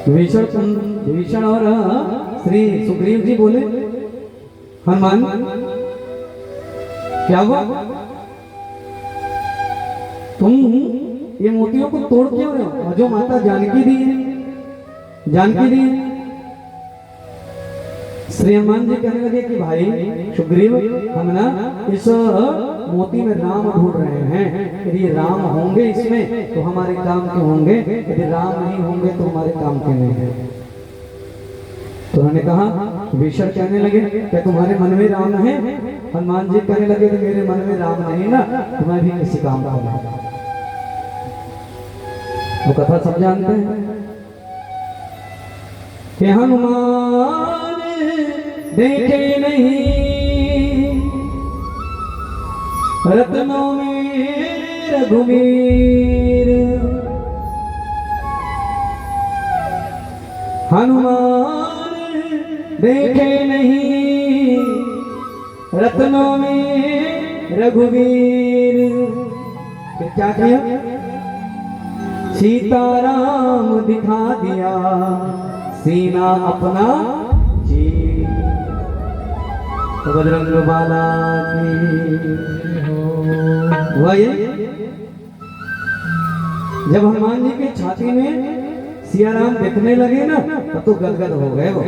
विभीषण और श्री सुग्रीव जी बोले, हनुमान क्या हुआ, तुम ये मोतियों को तोड़ क्यों रहे हो? जो माता जानकी दी है, जानकी दी है। श्री हनुमान जी कहने लगे कि भाई सुग्रीव, हम ना इस मोती में राम ढूंढ रहे हैं। यदि राम होंगे इसमें तो हमारे काम के होंगे, यदि राम नहीं होंगे तो हमारे काम के नहीं है। तो उन्होंने कहा, विभीषण कहने लगे क्या तुम्हारे मन में राम है? हनुमान जी कहने लगे कि मेरे मन में राम नहीं ना, तो मैं भी किसी काम का नहीं। वो कथा सब जानते हैं कि हनुमान देखे नहीं रत्नों में रघुवीर, हनुमान देखे नहीं रत्नों में रघुवीर। फिर क्या किया? सीताराम दिखा दिया सीना अपना जी। तो बजरंग बाला की वही जब हनुमान जी की छाती में सियाराम दिखने लगे ना, तब तो गदगद हो गए, वो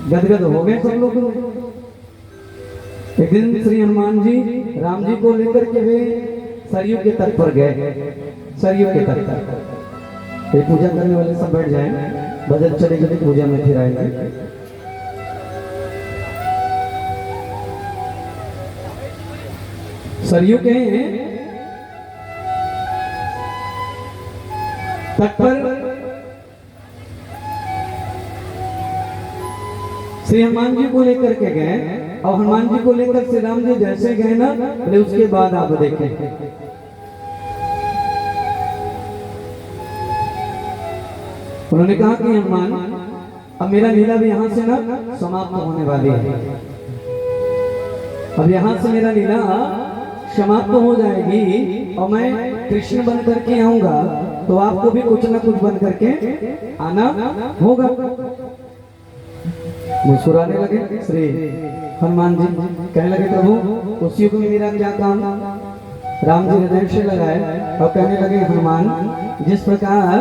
गदगद हो गए सब लोग। एक दिन श्री हनुमान जी राम जी को लेकर के वे सरयू के तट पर गए। सरयू के तट पर पूजा करने वाले सब बैठ जाए, भजन चले चले पूजा में फिर आएंगे। सरयू के तट पर श्री हनुमान जी को लेकर के गए, और हनुमान जी को लेकर श्री राम जी जैसे गए ना, बोले उसके बाद आप देखें। उन्होंने कहा कि हनुमान, अब मेरा लीला भी यहाँ से ना समाप्त होने वाली है। अब यहाँ से मेरा लीला समाप्त हो जाएगी और मैं कृष्ण बन करके आऊंगा, तो आपको भी कुछ ना कुछ बन करके आना होगा। मुस्कुराने लगे श्री हनुमान जी, कहने लगे प्रभु उस युग में मेरा क्या काम? राम जी हृदय से लगाए और कहने लगे, हनुमान जिस प्रकार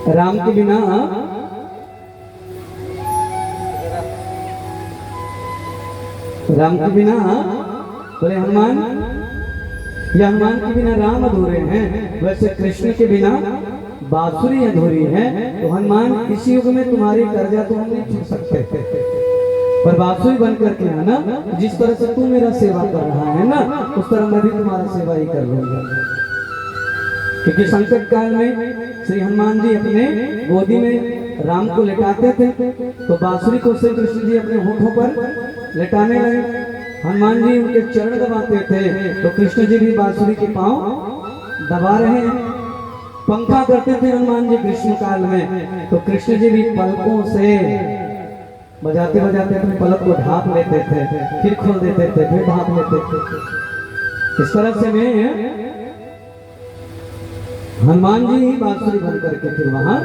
राम के बिना बोले हनुमान, या हनुमान के बिना राम अधूरे हैं, वैसे कृष्ण के बिना बांसुरी अधूरी है। तो हनुमान इस युग में तुम्हारी कर्जा तो हम नहीं छू सकते, पर बांसुरी बन करके आना। जिस तरह से तू मेरा सेवा कर रहा है ना, उस तरह मैं भी तुम्हारा सेवा ही कर लूंगा। क्योंकि संकट काल में श्री हनुमान जी अपने गोदी में राम को लेटाते थे, तो बांसुरी को श्री कृष्ण जी अपने होठों पर लेटाने लगे। हनुमान जी उनके चरण दबाते थे, तो कृष्ण जी भी बांसुरी के पांव दबा रहे हैं। पंखा करते थे हनुमान जी ग्रीष्म काल में, तो कृष्ण जी भी पलकों से बजाते बजाते अपने पलक को ढांप लेते थे, फिर खोल देते थे, फिर ढांप लेते थे। इस तरह से मैं हनुमान जी ही बांसुरी बन करके फिर वहां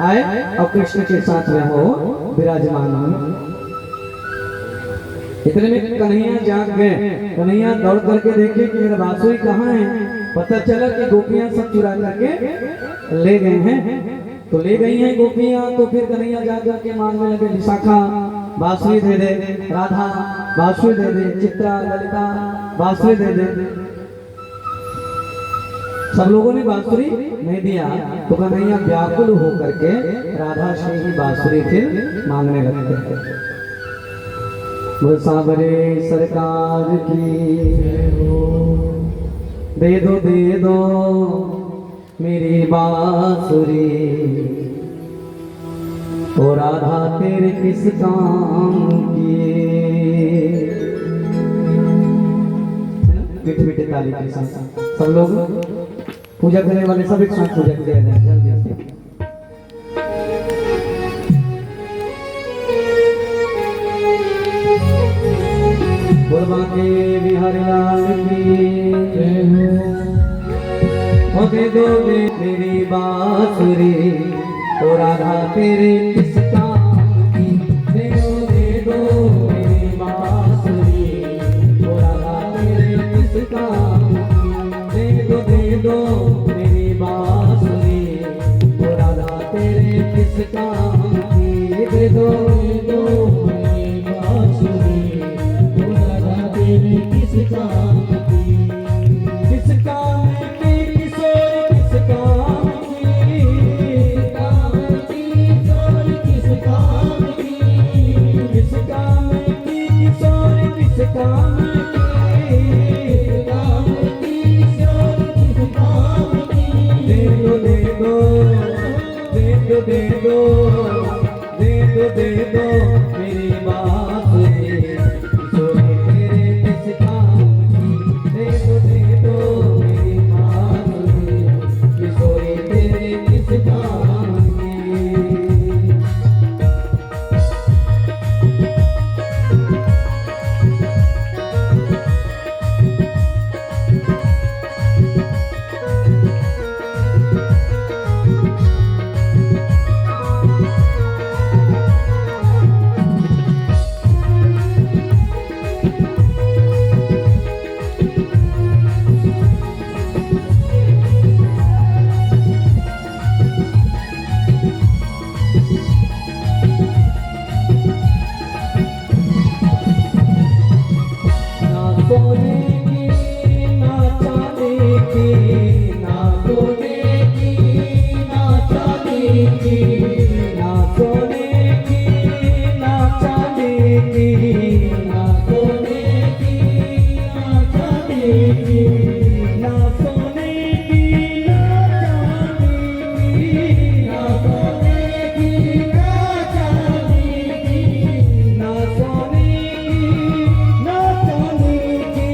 आए और कृष्ण के साथ में हो विराजमान हो। इतने में कन्हैया जाग गए। कन्हैया दौड़ करके देखे कि मेरा बांसुरी कहाँ है। पता चला कि गोपियां सब चुरा करके ले गए हैं। तो ले गई हैं गोपियां, तो फिर कन्हैया जा करके मांगने लगे, विशाखा बांसुरी दे दे, राधा बांसुरी दे दे, चित्रा ललिता बांसुरी दे दे। सब लोगों ने बांसुरी नहीं दिया, तो कन्हैया व्याकुल होकर के राधा से ही बांसुरी फिर मांगने लगते थे। वो सावरे सरकार की दे दो मेरी बांसुरी, ओ राधा तेरे किस काम की। मीठे मीठे ताली के साथ सब लोग पूजा करने वाले सब एक साथ पूजा किया जाए। जल्दी बुढ़वा के बिहारी लाल की हो दे दो मेरी बांसुरी ओ राधा तेरे किस काम की दे दो मेरी बांसुरी ओ राधा तेरे किस काम की दे दो मेरी बांसुरी ओ राधा तेरे किस काम की दे दो मेरी बांसुरी ओ राधा तेरे किस काम की किस काम की किशोर किस काम की किस काम की किस काम की किशोर किस काम की दे दो दे दो दे दो दे दो दे दो दे दो मेरी बांसुरी किशोरी तेरे किस काम की दे दो मेरी बांसुरी किशोरी तेरे किस काम की ना सोने की ना चांदी की ना सोने की ना चांदी की ना सोने की ना चांदी की ना सोने की ना चांदी की ना सोने की ना चांदी की ना सोने की ना चांदी की ना सोने की ना चांदी की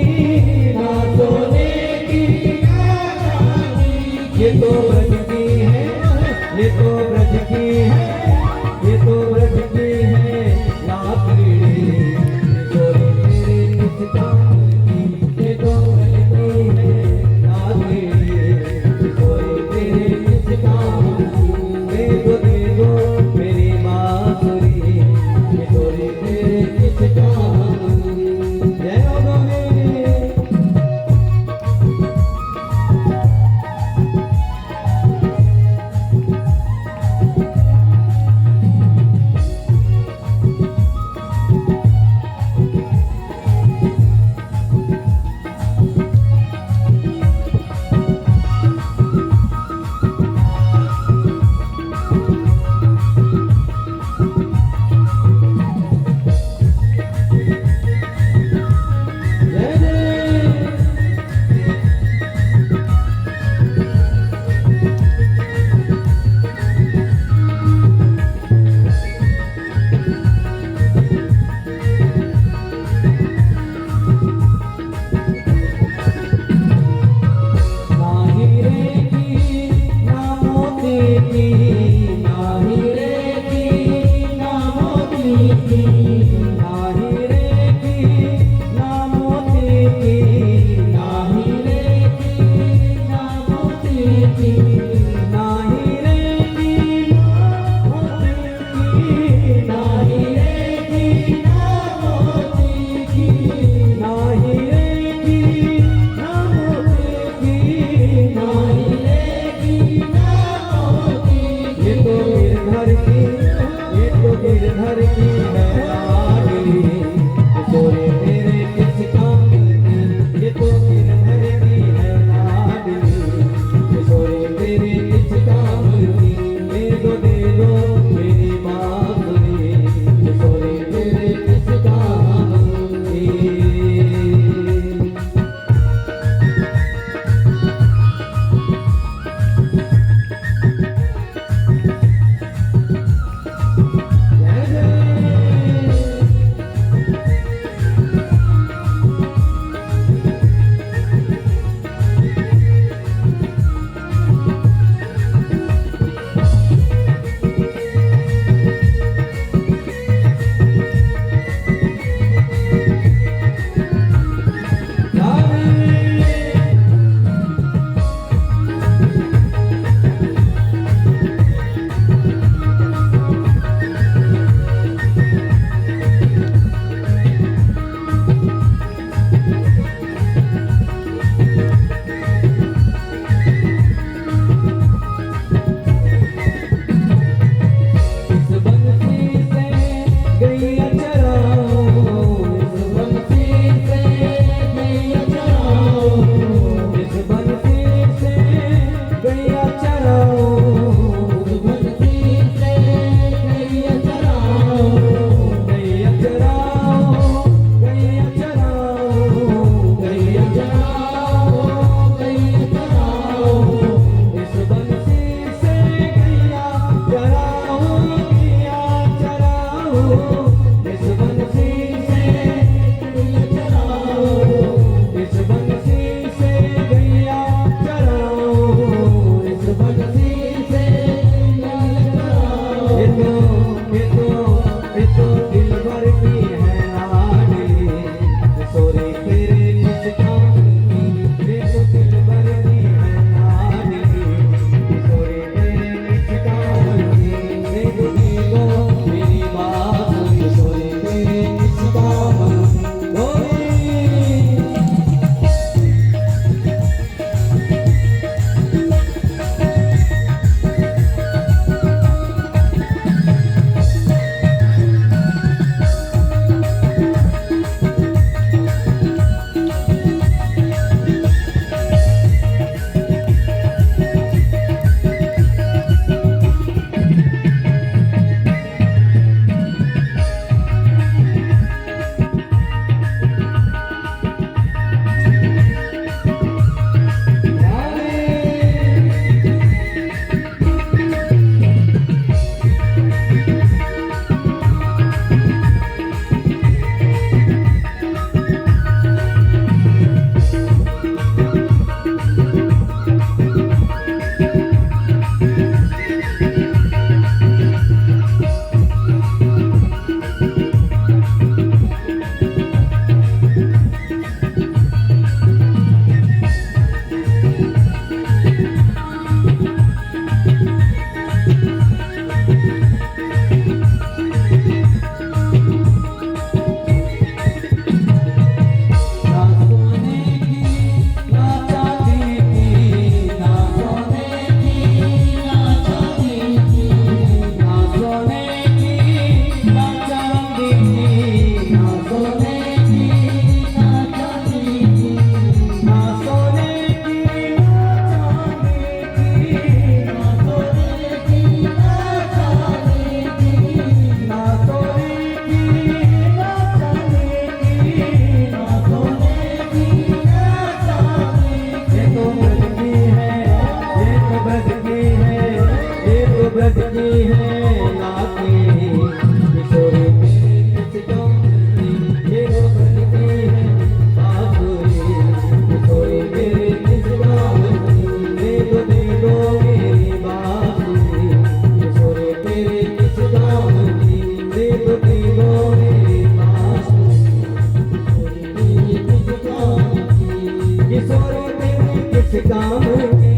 किस काम की,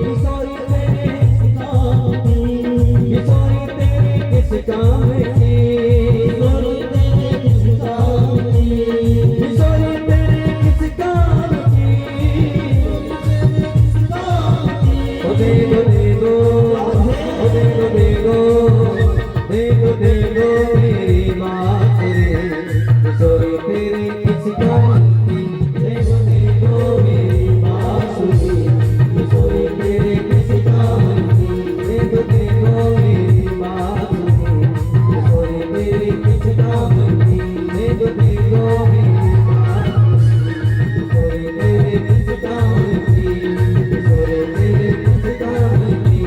किशोरी तेरे किस काम की, किशोरी तेरे किस काम की, किशोरी तेरे किस काम की, किशोरी तेरे किस काम की, ओ दे दो दे दो, ओ दे दो दे दो, दे दो दे दो मेरी बांसुरी, किशोरी तेरे किस काम की, दे दो मेरी बांसुरी, किशोरी तेरे किस काम की, दे दो मेरी बांसुरी, किशोरी तेरे किस काम की, दे दो मेरी बांसुरी, किशोरी तेरे किस काम की, किशोरी तेरे किस काम की,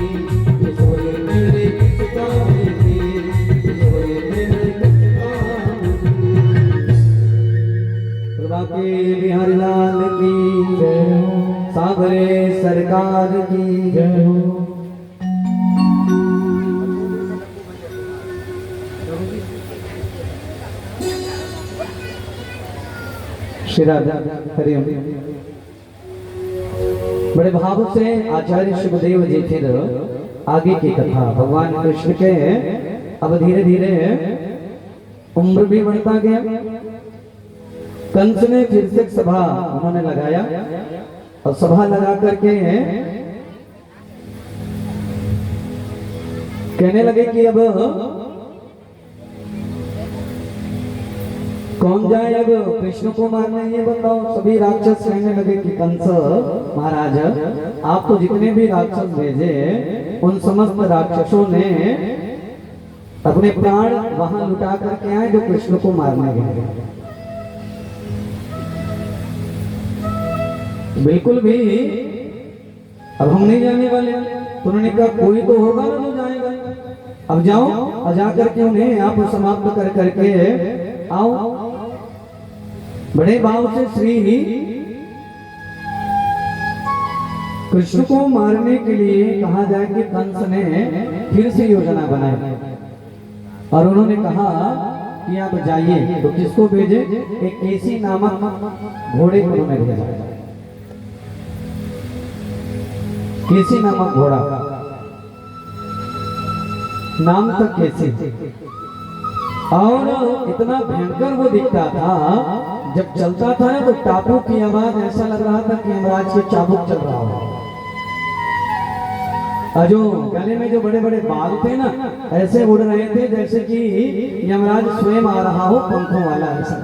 किशोरी तेरे किस काम की, किशोरी तेरे किस काम की। प्रभा के बिहारी लाल की जय हो, सागरे सरकार की जय हो। श्री राधा हरिओम। बड़े भाव से आचार्य शिवदेव जी फिर आगे की कथा भगवान कृष्ण के अब धीरे धीरे उम्र भी बढ़ता गया। कंस ने फिर से सभा उन्होंने लगाया और सभा लगा करके कहने लगे कि अब कौन जाए अब कृष्ण को मारने, ये बताओ। सभी राक्षस कहने लगे कि कंस महाराज आप तो जितने भी राक्षस भेजे उन समस्त राक्षसों ने अपने प्राण वहां लुटा करके आए जो कृष्ण को मारने गए। बिल्कुल भी अब हम नहीं जाने वाले। तो उन्होंने कहा कोई तो होगा ना जो जाएगा, अब जाओ और जा करके उन्हें आप समाप्त कर करके आओ। बड़े भाव से श्री कृष्ण को मारने के लिए कहा जाए कि कंस ने फिर से योजना बनाई और उन्होंने कहा कि आप जाइए। तो किसको भेजे? एक केसी नामक घोड़े को उन्होंने भेजा। केसी नामक घोड़ा, नाम तक केसी, और इतना भयंकर वो दिखता था। जब चलता था ना तो टापू की आवाज ऐसा लग रहा था कि यमराज के चाबुक चल रहा हो। और जो गले में जो बड़े बड़े बाल थे ना ऐसे उड़ रहे थे जैसे कि यमराज स्वयं आ रहा हो पंखों वाला। ऐसा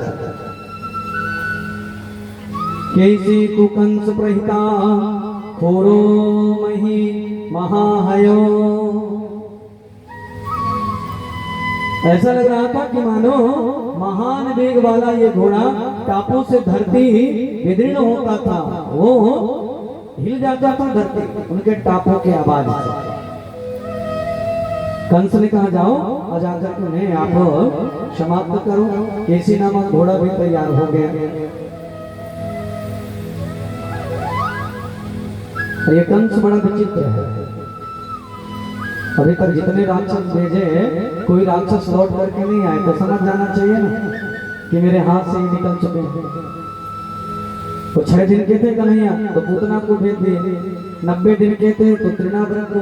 कैसी कुकंस प्रहिता खोरो मही महाहयो। ऐसा लग रहा था कि मानो महान वेग वाला ये घोड़ा टापू से धरती विदीर्ण होता था, वो हिल जाता था धरती उनके टापू के आवाज से। कंस ने कहा जाओ और जाकर के उन्हें आप समाप्त करो। केसी नामक घोड़ा भी तैयार हो गया। ये कंस बड़ा विचित्र है। अभी तक जितने राक्षस भेजे कोई राक्षस लौट करके नहीं आए, तो समझ जाना चाहिए ना कि मेरे हाथ से ही निकल चुके हैं। तो 6 दिन के थे कन्हैया तो पूतना को भेज दिए, 90 दिन के थे तो तृणाव्रत को,